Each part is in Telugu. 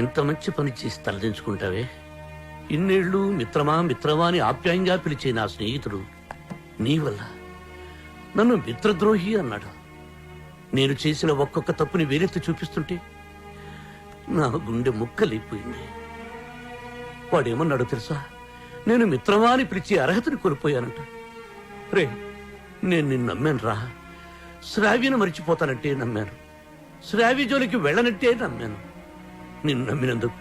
ఇంత మంచి పని చేసి తలదించుకుంటావే. ఇన్నేళ్లు మిత్రమా మిత్రమా అని ఆప్యాయంగా పిలిచే నా స్నేహితుడు నీ వల్ల నన్ను మిత్రద్రోహి అన్నాడు. నేను చేసిన ఒక్కొక్క తప్పుని వేరెత్తి చూపిస్తుంటే నా గుండె ముక్కలైపోయింది. వాడేమన్నాడో తెలుసా? నేను మిత్రమా అని పిలిచే అర్హతని కోల్పోయానంట. రే, నేను నిన్ను నమ్మాను రా. శ్రావ్యను మరిచిపోతానంటే నమ్మాను. శ్రావ్య జోలికి వెళ్ళనంటే నమ్మాను. నిన్ను నమ్మినందుకు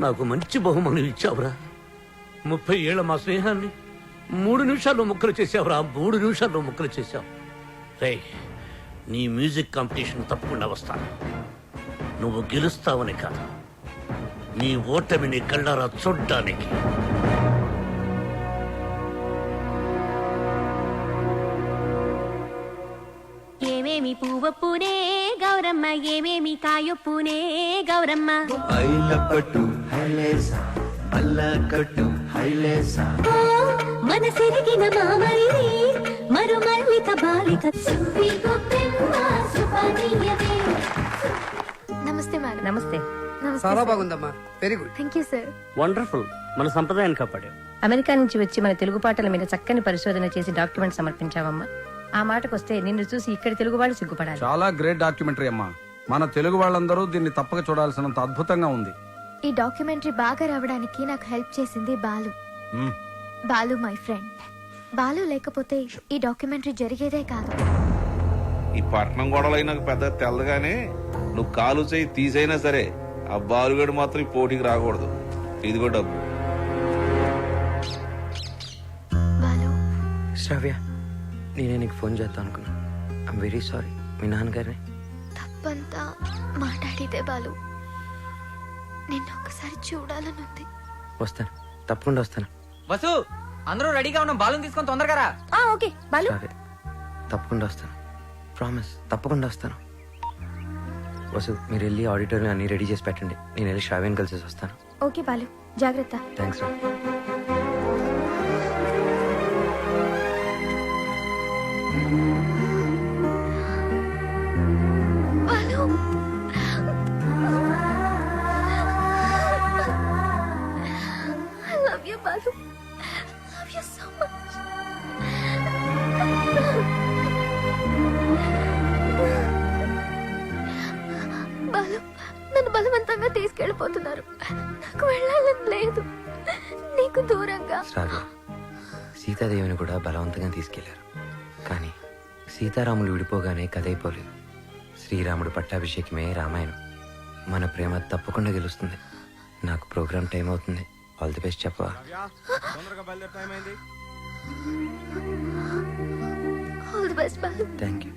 నాకు మంచి బహుమానం ఇచ్చావురా. 30 ఏళ్ల మా స్నేహాన్ని 3 నిమిషాల్లో ముక్కలు చేసావురా. 3 నిమిషాల్లో ముక్కలు చేశావు. రే, నీ మ్యూజిక్ కాంపిటీషన్ తప్పకుండా వస్తాను. నువ్వు గెలుస్తావని కాదు, నీ ఓటమిని కళ్ళారా చూడ్డానికి. ఏమేమి పువ్వొప్పునే గౌరమ్మ, ఏమేమి కాయొప్పునే గౌరమ్మ. ఐలపట్టు హైలేసా అల్లకట్టు హైలేసా మనసెరిగిన మామరిది మరుమల్లిక బాలిక. నమస్తే మేడం. నమస్తే. చాలా బాగుందమ్మా. Very good. Thank you sir. Wonderful. మన సంప్రదాయాన్ని కాపాడావు. అమెరికా నుంచి వచ్చి మన తెలుగు పాటల మీద చక్కని పరిశోధన చేసి డాక్యుమెంట్ సమర్పించావమ్మా. ఆ మాటకొస్తే నిన్ను చూసి ఇక్కడి తెలుగు వాళ్ళు సిగ్గుపడాలి. చాలా గ్రేట్ డాక్యుమెంటరీ అమ్మా. మన తెలుగు వాళ్ళందరూ దీన్ని తప్పక చూడాల్సినంత అద్భుతంగా ఉంది. ఈ డాక్యుమెంటరీ బాగా రావడానికి నాకు హెల్ప్ చేసింది బాలు. Balu my friend. బాలు లేకపోతే ఈ డాక్యుమెంటరీ జరిగేదే కాదు. ఈ పట్నం గొడవలు నాకు పెద్ద తెల్లగానే నువ్వు కాలు చేయి తీసైనా సరే ఆ బాలుగడు మాత్రం ఈ పోటీకి రాకూడదు. ఇదిగో డబ్బు. బాలు, శ్రావ్య, నేనే నీకు ఫోన్ చేద్దాం అనుకున్నా. I'm very sorry. మీ నాన్నగారిని తప్పంతా మాట్లాడితే బాలు. నిన్ను ఒకసారి చూడాలనుంది. వస్తాను, తప్పకుండా వస్తాను. వసు, అందరూ రెడీగా ఉన్నాం. బాలుని తీసుకొని తొందరగా రా. ఓకే బాలు. శ్రావ్య, తప్పకుండా వస్తాను. ప్రామిస్, తప్పకుండా వస్తాను. వసు, మీరు వెళ్ళి ఆడిటోరియం అన్ని రెడీ చేసి పెట్టండి. నేను వెళ్ళి శ్రావ్యని కలిసి వస్తాను. ఓకే బాలు, జాగ్రత్త. థ్యాంక్స్ రా. Balu, I love you, Balu. Love you so much. Balu, నన్ను బలవంతంగా తీసుకెళ్ళిపోతున్నారు. నాకు వెళ్ళాలని లేదు. నీకు దూరంగా. శ్రావ్య, సీతాదేవిని కూడా బలవంతంగా తీసుకెళ్లారు. కానీ సీతారాములు విడిపోగానే కథైపోలేదు. శ్రీరాముడు పట్టాభిషేకమే రామాయణం. మన ప్రేమ తప్పకుండా గెలుస్తుంది. నాకు ప్రోగ్రామ్ టైం అవుతుంది. ఆల్ ది బెస్ట్ చెప్పవా? All the best Balu. Thank you.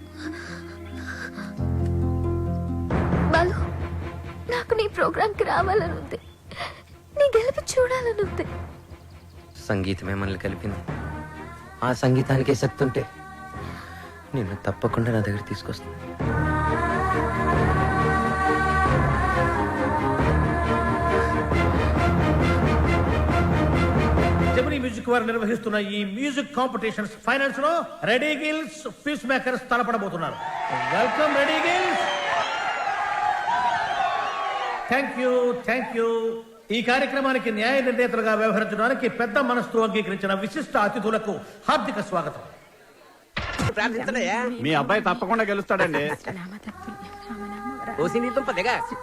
Balu, నాకు నీ ప్రోగ్రామ్ కి రావాలనుంది. నీ గెలుపు చూడాలనుంది. సంగీతమే మనల్ని కలిపింది. ఆ సంగీతానికే శక్తి ఉంటే నిన్ను తప్పకుండా నా దగ్గర తీసుకొస్తాను. జెమినీ మ్యూజిక్ వారు నిర్వహిస్తున్న ఈ మ్యూజిక్ కాంపిటీషన్స్ ఫైనల్స్ లో రెడీ గిల్స్, పీస్ మేకర్స్ తలపడబోతున్నారు. Welcome Red Eagles. Thank you. ఈ కార్యక్రమానికి న్యాయ నిర్ణేతలుగా వ్యవహరించడానికి పెద్ద మనస్సు అంగీకరించిన విశిష్ట అతిథులకు హార్దిక స్వాగతం. మీ అబ్బాయి తప్పకుండా గెలుస్తాడండి.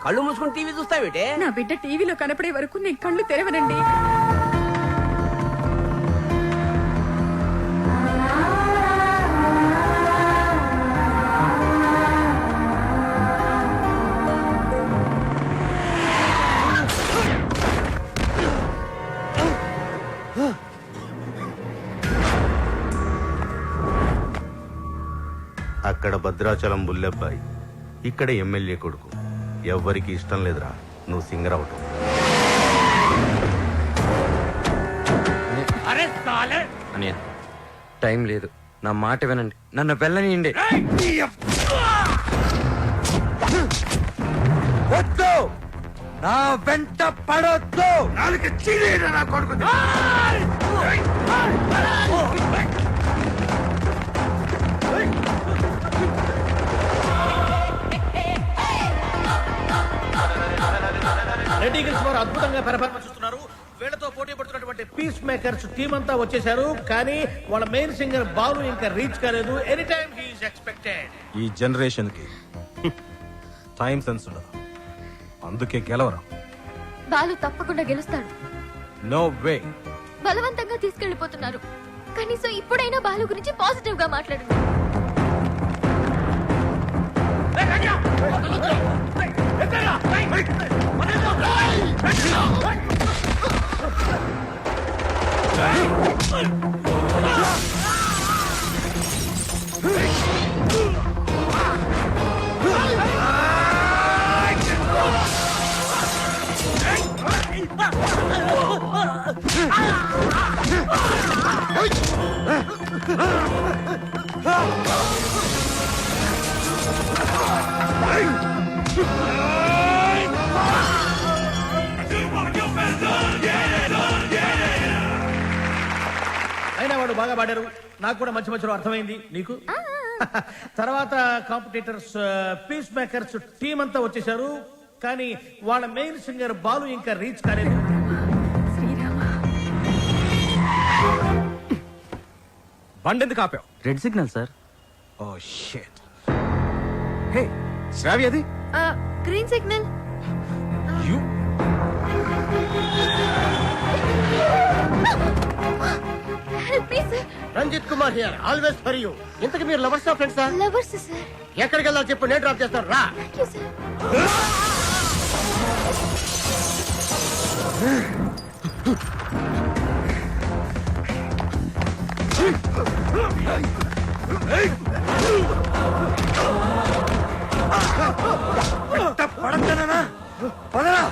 కళ్ళు మూసుకుని టీవీ చూస్తావేటే? నా బిడ్డ టీవీలో కనపడే వరకు నేను కళ్ళు తెరవనండి. అక్కడ భద్రాచలం బుల్లెబ్బాయి, ఇక్కడ ఎమ్మెల్యే కొడుకు. ఎవ్వరికి ఇష్టం లేదురా నువ్వు సింగర్ అవటం. అన్నయ్య, టైం లేదు. నా మాట వినండి. నన్ను వెళ్ళనియండి. వద్దు, నా వెంట పడొద్దు. నా కొడుకు రెడ్ ఈగిల్స్ వారు అద్భుతంగా పెర్ఫార్మెన్స్ ఇస్తున్నారు. వీళ్ళతో పోటీ పడుతున్నటువంటి పీస్ మేకర్స్ టీం అంతా వచ్చేసారు, కానీ వాళ్ళ మెయిన్ సింగర్ బాలు ఇంకా రీచ్ కాలేదు. Any time he is expected. ఈ జనరేషన్ కి టైం సెన్స్ ఉండదు, అందుకే గెలవరం. బాలు తప్పకుండా గెలుస్తాడు. No way. బలవంతంగా తీసుకెళ్లిపోతున్నారు. కనీసం ఇప్పుడైనా బాలు గురించి పాజిటివ్ గా మాట్లాడండి. అయినా వాడు బాగా పాడారు. నాకు కూడా మధ్య మధ్యలో అర్థమైంది. నీకు తర్వాత కాంపిటీటర్స్ పీస్ మేకర్స్ టీం అంతా వచ్చేసారు, కానీ వాళ్ళ మెయిన్ సింగర్ బాలు ఇంకా రీచ్ కాలేదు. బండి ఎందుకు ఆపావు? Red signal sir. Oh shit. Hey Shravya, అది green signal. You Ranjith Kumar here, always for you. ఇంతకు మీరు లవర్స్ ఆఫ్ ఫ్రెండ్సా? Lovers sir. ఎక్కడికి వెళ్ళాలి చెప్పు, నేను డ్రాప్ చేస్తాను రా. Thank you sir. పడతానా? పదరా.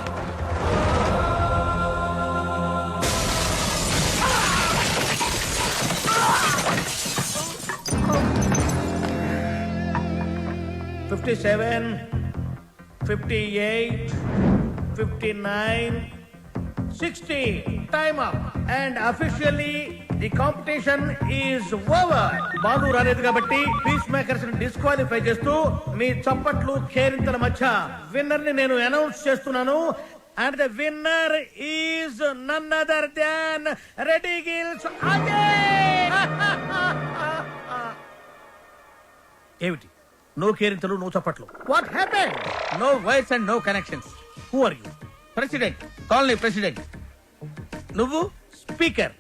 $57, $58, $59, $60. Time up. And officially the competition is over. Balu రాలేదు కాబట్టి పీస్ మేకర్స్ ని డిస్క్వాలిఫై చేస్తూ మీ చప్పట్లు కేరింతల మధ్య విన్నర్ ని నేను అనౌన్స్ చేస్తున్నాను. And the winner is none other than Red Eagles again. ఏమిటి నో కేరింతలు, నో చప్పట్లు? What happen? No voice and no connections. Who are you? President, colony president. నువ్వు స్పీకర్,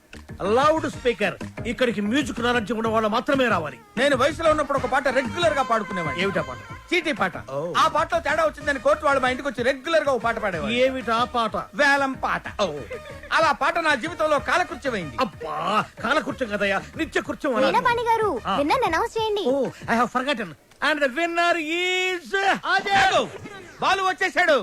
లౌడ్ స్పీకర్. ఇక్కడికి మ్యూజిక్ నాలెడ్జ్ ఉన్న వాళ్ళు మాత్రమే రావాలి. నేను వయసులో ఉన్నప్పుడు ఒక పాట రెగ్యులర్ గా పాడుకునేవాడిని. ఏమిటా పాట? చీటీ పాట. ఆ పాటలో తేడా వచ్చిందని కోర్టు వాళ్ళు మా ఇంటికి వచ్చి రెగ్యులర్ గా ఒక పాట పాడేవారు. ఏమిటా పాట? వేలం పాట. అలా పాట నా జీవితంలో కాలకృత్యమైంది. అబ్బా, కాలకృత్యం కదయ్యా, నిత్య కృత్యం. వీణపాణి గారు, విన్నర్ అనౌన్స్ చేయండి. Oh, I have forgotten. And the winner is Balu వచ్చేసాడు.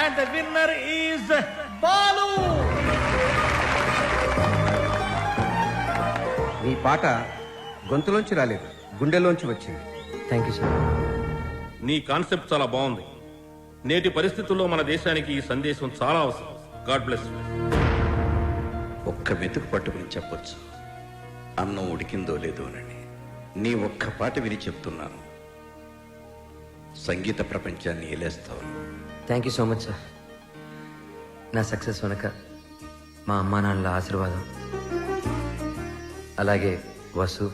And the winner is Balu. నీ పాట గొంతులోంచి రాలేదు, గుండెలోంచి వచ్చింది. Thank you sir. నీ కాన్సెప్ట్ చాలా బాగుంది. నేటి పరిస్థితుల్లో మన దేశానికి ఈ సందేశం చాలా అవసరం. God bless you. ఒక్క మెతుకు పట్టుకుని చెప్పొచ్చు, అన్నం ఉడికిందో లేదో అని. నీ ఒక్క పాట విని చెప్తున్నాను, సంగీత ప్రపంచాన్ని ఏలేస్తావు. Thank you so much sir. నా సక్సెస్ వెనక మా అమ్మా నాన్నల ఆశీర్వాదం, అలాగే వసు,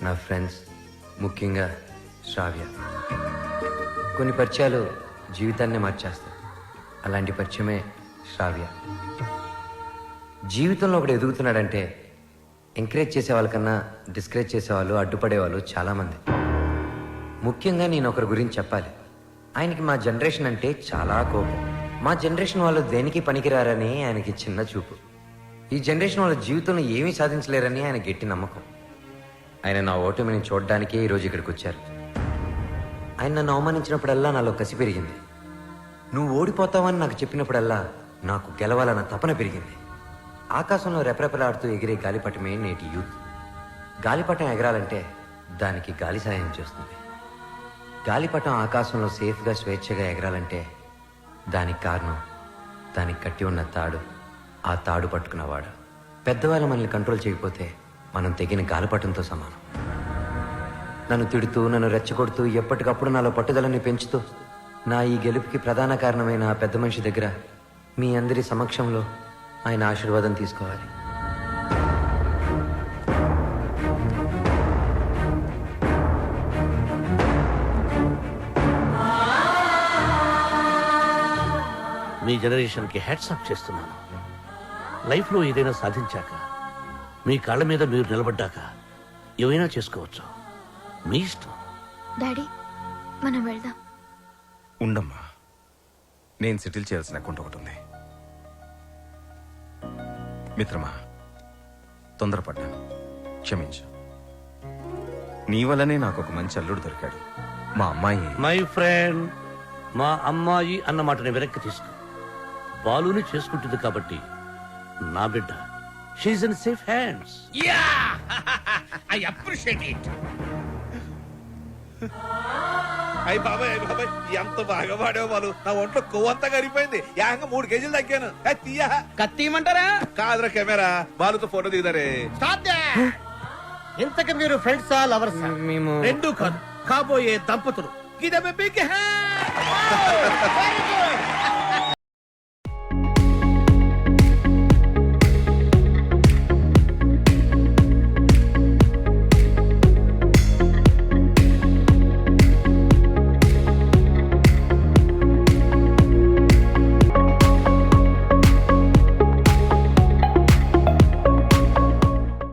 నా ఫ్రెండ్స్, ముఖ్యంగా శ్రావ్య. కొన్ని పరిచయాలు జీవితాన్నే మార్చేస్తాయి. అలాంటి పరిచయమే శ్రావ్య. జీవితంలో ఒకడు ఎదుగుతున్నాడంటే ఎంకరేజ్ చేసే వాళ్ళకన్నా డిస్కరేజ్ చేసేవాళ్ళు, అడ్డుపడేవాళ్ళు చాలామంది. ముఖ్యంగా నేను ఒకరి గురించి చెప్పాలి. ఆయనకి మా జనరేషన్ అంటే చాలా కోపం. మా జనరేషన్ వాళ్ళు దేనికి పనికిరారని ఆయనకి చిన్న చూపు. ఈ జనరేషన్ వాళ్ళ జీవితంలో ఏమీ సాధించలేరని ఆయన గట్టి నమ్మకం. ఆయన నా ఓటమిని చూడడానికే ఈరోజు ఇక్కడికి వచ్చారు. ఆయన నన్ను అవమానించినప్పుడల్లా నాలో కసి పెరిగింది. నువ్వు ఓడిపోతావని నాకు చెప్పినప్పుడల్లా నాకు గెలవాలన్న తపన పెరిగింది. ఆకాశంలో రెపరెపలాడుతూ ఎగిరే గాలిపటమే నేటి యూత్. గాలిపటం ఎగరాలంటే దానికి గాలి సాయం చేస్తుంది. గాలిపటం ఆకాశంలో సేఫ్గా స్వేచ్ఛగా ఎగరాలంటే దానికి కారణం దానికి కట్టి ఉన్న తాడు, ఆ తాడు పట్టుకున్నవాడు. పెద్దవాళ్ళు మనల్ని కంట్రోల్ చేయకపోతే మనం తెగిన గాలిపటంతో సమానం. నన్ను తిడుతూ, నన్ను రెచ్చగొడుతూ, ఎప్పటికప్పుడు నాలో పట్టుదలని పెంచుతూ, నా ఈ గెలుపుకి ప్రధాన కారణమైన ఆ పెద్ద మనిషి దగ్గర మీ అందరి సమక్షంలో ఆయన ఆశీర్వాదం తీసుకోవాలి. మీ జనరేషన్కి హ్యాట్స్ ఆఫ్ చేస్తున్నాను. లైఫ్లో ఏదైనా సాధించాక, మీ కాళ్ళ మీద మీరు నిలబడ్డాక ఏమైనా చేసుకోవచ్చు. మీ ఇష్టం. డాడీ మనం వెళ్దాం. ఉండమ్మా, నేను సెటిల్ చేయాల్సిన అకౌంట్ ఒకటి ఉంది. మిత్రమా, తొందరపడ్డాను, క్షమించు. నీ వల్లనే నాకు ఒక మంచి అల్లుడు దొరికాడు. మా అమ్మాయి మై ఫ్రెండ్, మా అమ్మాయి అన్న మాటని వెనక్కి తీసుకో. బాలుని చేసుకుంటుంది కాబట్టి నా బిడ్డ. She's in safe hands. I appreciate it. అయ్యి బాబాయ్ ఎంత బాగా పాడావు బాలు. నా ఒంట్లో కొవ్వంతా కరిగిపోయింది. ఏకంగా 3 కేజీలు తగ్గాను. తీయా కత్తిమంటారా? కాదురా కెమెరా, బాలుతో ఫోటో దిగుతారే. Stop that. ఇంతకు మీరు ఫ్రెండ్సా లవర్సా? మేము రెండు కాదు, కాబోయే దంపతులు. Give them a big hand.